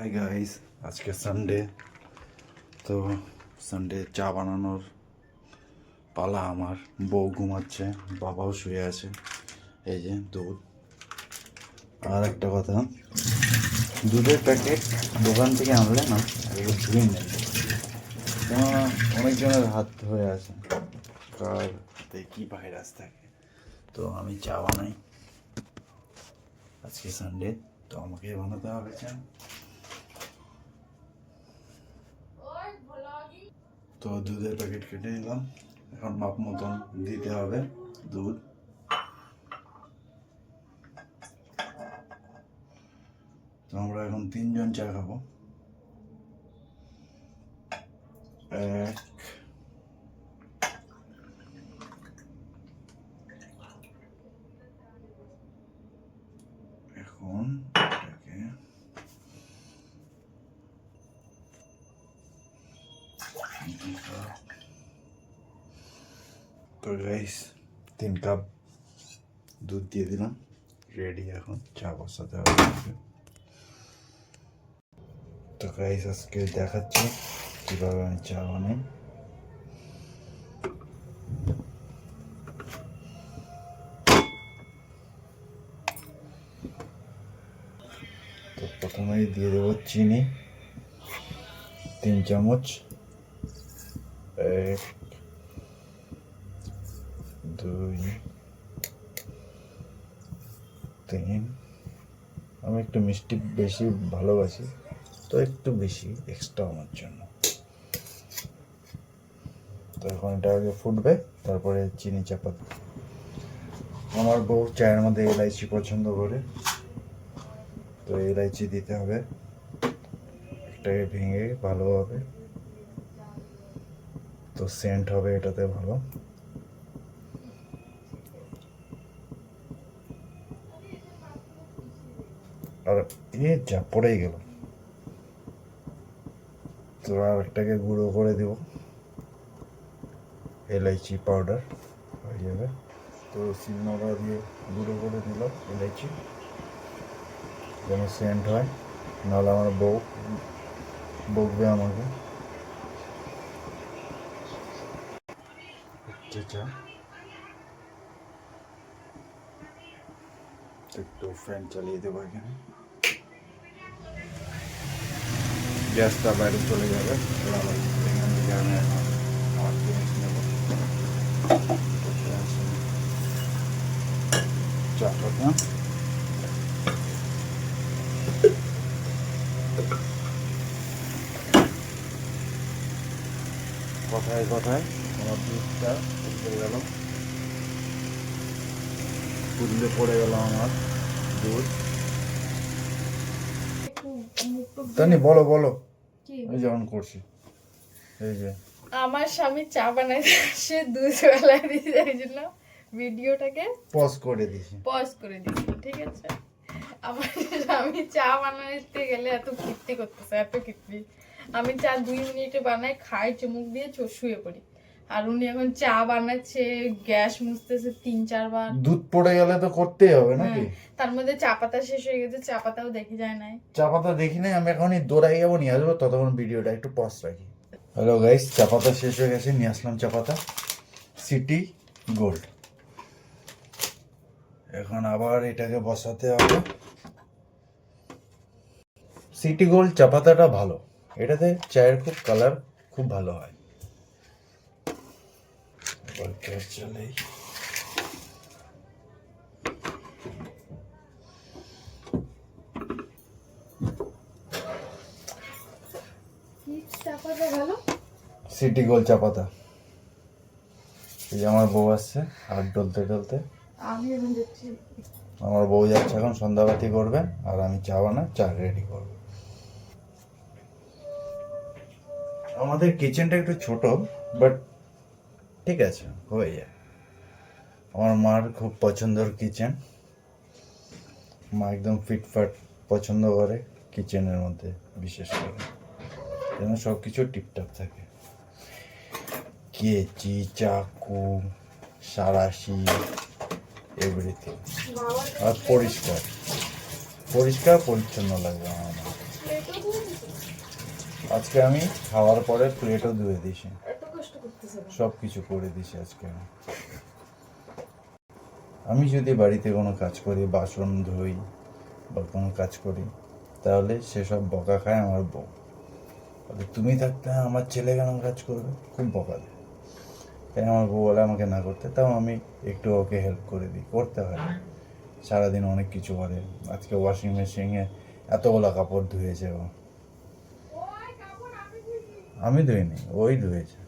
Hi guys, আজকে Sunday. তো Sunday চা বানানোর পালা আমার। বউ ঘুমাচ্ছে, বাবাও শুয়ে আছে। এই যে দুধ। আর একটা কথা, দুধের প্যাকেট দোকান থেকে আনলে না এগুলো ধুয়ে নেই, কেননা অনেকজনের হাত হয়ে আছে, কার হাতে কী ভাইরাস থাকে। তো আমি চা বানাই, আজকে সানডে, তো আমাকে বানাতে হবে চা। তো দুধের প্যাকেট কেটে নিলাম, এখন মাপ মতন দিতে হবে দুধ। তো আমরা এখন 3 জন চা খাবো। এক, এখন এটাকে তো গাইস 3 কাপ দুধ দিয়ে দিলাম, রেডি। এখন চা বসাতে হবে। তো গাইস আজকে দেখাচ্ছি কীভাবে আমি চা বানাই। তো প্রথমেই দিয়ে দেবো চিনি 3 চামচ। 1, 2, 3। আমি একটু মিষ্টি বেশি ভালোবাসি, তো একটু বেশি এক্সট্রা আমার জন্য। তো এখন এটা আগে ফুটবে, তারপরে চিনি চাপা। আমার বউ চায়ের মধ্যে এলাইচি পছন্দ করে, তো এলাইচি দিতে হবে। একটাকে ভেঙে ভালোভাবে, তো সেন্ট হবে এটাতে ভালো। আর যা পড়েই গেল। তো আর একটাকে গুঁড়ো করে দেব, এলাইচি পাউডার হয়ে যাবে। তো শিলনোড়া দিয়ে গুঁড়ো করে দিলাম এলাইচি, যেন সেন্ট হয়, নাহলে আমার বউ বকবে আমাকে। চা একটু ফ্যান চালিয়ে দেবো এখানে, গ্যাসটা বাইরে চলে যাবে। এখান থেকে আমি এখন আমার জিনিস নেব। চা পাতা, কথায় কথায় আমার দুধটা উঠে গেল, ফুললে পড়ে গেল আমার দুধ। তানি বলো বলো, আমি যেমন করছি। এই যে আমার স্বামী চা বানাইতে সে দুধওয়ালা দিয়ে, এই জন্য ভিডিওটাকে পজ করে দিছি, ঠিক আছে। আমার স্বামী চা বানাইতে গেলে এত কীর্তি করতেছে, এত কীর্তি। আমি চা 2 মিনিটে বানাই, খাই, চুমুক দিয়ে শুয়ে পড়ি। আর উনি এখন চা বানাচ্ছে, গ্যাস মুছতেছে 3-4 বার। দুধ পড়ে গেলে তো করতেই হবে নাকি। তার মধ্যে চা পাতা শেষ হয়ে গেছে, চা পাতাও দেখি যায় নাই। চা পাতা দেখি নাই, আমি এখনই দৌড়াই যাবো, নিয়ে আসবো। ততক্ষণ ভিডিওটা একটু পজ রাখি। হ্যালো গাইস, চা পাতা শেষ হয়ে গেছে, নিয়ে আসলাম চা পাতা সিটি গোল্ড। এখন আবার এটাকে বসাতে হবে। সিটি গোল্ড চা পাতাটা ভালো, এটাতে চায়ের খুব কালার খুব ভালো হয়। এবার গ্যাস জ্বালাই। সিটি গোল্ড চা পাতা। এই যে আমার বউ আসছে, হাত ডলতে ডলতে। আমার বউ যাচ্ছে এখন সন্ধ্যাবাতি করবে, আর আমি চা বানা চা রেডি করবো। আমাদের কিচেনটা একটু ছোট, বাট ঠিক আছে, হয়ে যায়। আমার মার খুব পছন্দের কিচেন, মা একদম ফিটফাট পছন্দ করে কিচেনের মধ্যে, বিশেষ করে যেন সব কিছু টিপটাপ থাকে। কেচি, চাকু, সারাশি, এভরিথিং। আর পরিষ্কার পরিচ্ছন্ন লাগবে আমার। আজকে আমি খাওয়ার পরে প্লেটও ধুয়ে দিয়েছি, এত কষ্ট করতেছে না। সব কিছু করে দিয়েছি আজকে আমি যদি বাড়িতে কোনো কাজ করি, বাসন ধুই বা কোনো কাজ করি, তাহলে সেসব বকা খায় আমার বউ। তাহলে তুমি থাকতে আমার ছেলে কেন কাজ করবে, খুব বকা দেয়। তাই আমার বউ বলে আমাকে না করতে, তাও আমি একটু ওকে হেল্প করে দিই, করতে হয়। সারাদিন অনেক কিছু করে। আজকে ওয়াশিং মেশিনে এতগুলো কাপড় ধুয়েছে ও, আমি ধুইনি, ওই ধুয়েছে।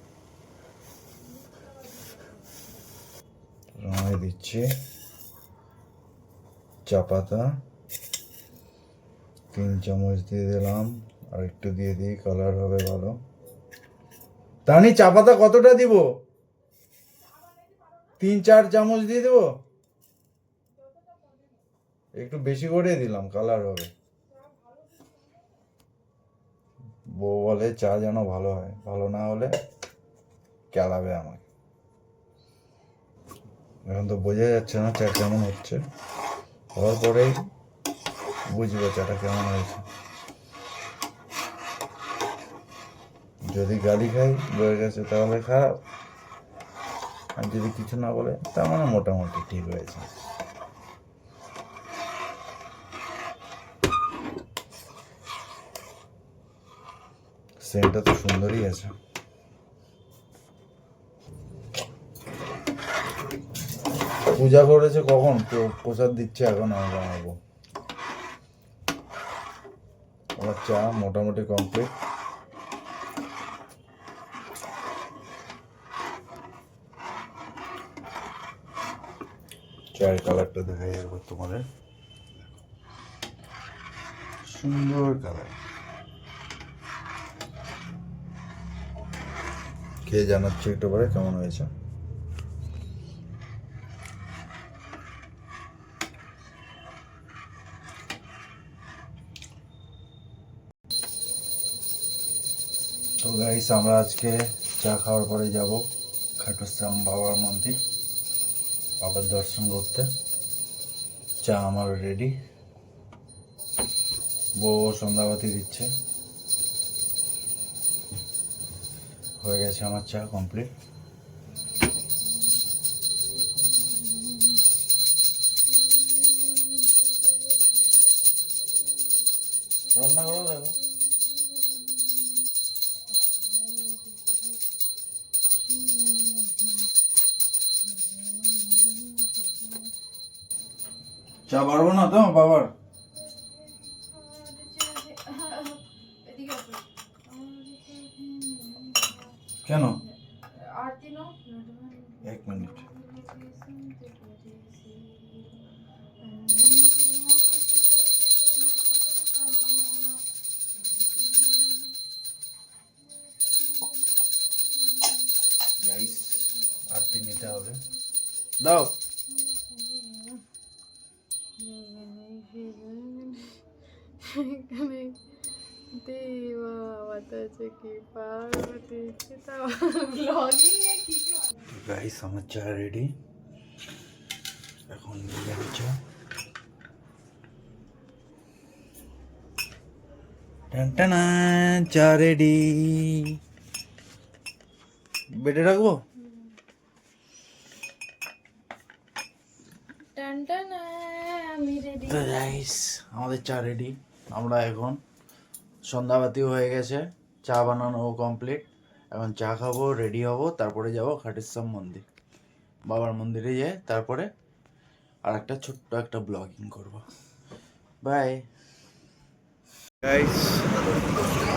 আমি দিচ্ছি চা পাতা, 3 চামচ দিয়ে দিলাম, আর একটু দিয়ে দিই, কালার হবে ভালো। তানি চা পাতা কতটা দিব? 3-4 চামচ দিয়ে দেবো, একটু বেশি করে দিলাম, কালার হবে। বউ বলে চা যেন ভালো হয়, ভালো না হলে কেলাবে আমাকে। এখন তো বোঝা যাচ্ছে না চা কেমন হচ্ছে, হওয়ার পরেই বুঝবে চাটা কেমন হয়েছে। যদি গালি খাই বয়ে গেছে তাহলে খারাপ, আর যদি কিছু না বলে তার মানে মোটামুটি ঠিক হয়েছে। সেন্টটা তো সুন্দরই আছে। পূজা করেছে কখন, প্রসাদ দিচ্ছে এখন আমি বানাবো। আমার চা মোটামুটি কমপ্লিট। চায়ের কালারটা দেখা যাবে তোমাদের, সুন্দর কালার। খেয়ে জানাচ্ছি একটু পরে কেমন হয়েছে। তো গাইস, আমরা আজকে চা খাওয়ার পরে যাব খাটুশ্যাম বাবার মন্দির, বাবার দর্শন করতে। চা আমার রেডি, বউ সন্ধ্যাবাতি দিচ্ছে, হয়ে গেছে আমার চা কমপ্লিট। রান্না করো দেখো। চা পারবো না তো বাবার? কেন? 1 মিনিট। গাইস, আরতি নিতে হবে, দাও। গাইস, আমার চা রেডি, এখন নিয়ে যাবো চা। টানটানা, চা রেডি। বেডে রাখবো। তো গাইস, আমাদের চা রেডি। আমরা এখন সন্ধ্যাবাতিও হয়ে গেছে, চা বানানো কমপ্লিট, এখন চা খাবো, রেডি হব, তারপরে যাব খাটুশ্যাম মন্দির, বাবার মন্দিরে যেয়ে তারপরে আর একটা ছোট্ট একটা ব্লগিং করব। বাই গাইস,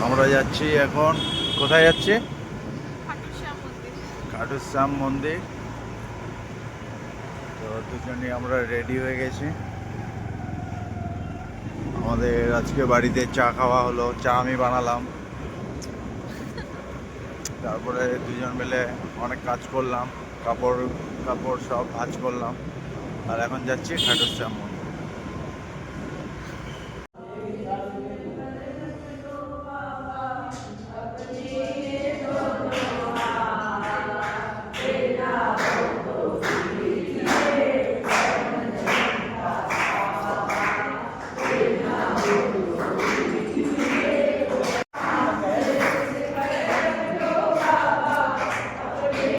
আমরা যাচ্ছি এখন, কোথায় যাচ্ছি? খাটুশ্যাম মন্দির। তো দুজনই আমরা রেডি হয়ে গেছি। আমাদের আজকে বাড়িতে চা খাওয়া হলো, চা আমি বানালাম, তারপরে দুজন মিলে অনেক কাজ করলাম, কাপড় সব ভাঁজ করলাম, আর এখন যাচ্ছি খাটুশ্যাম।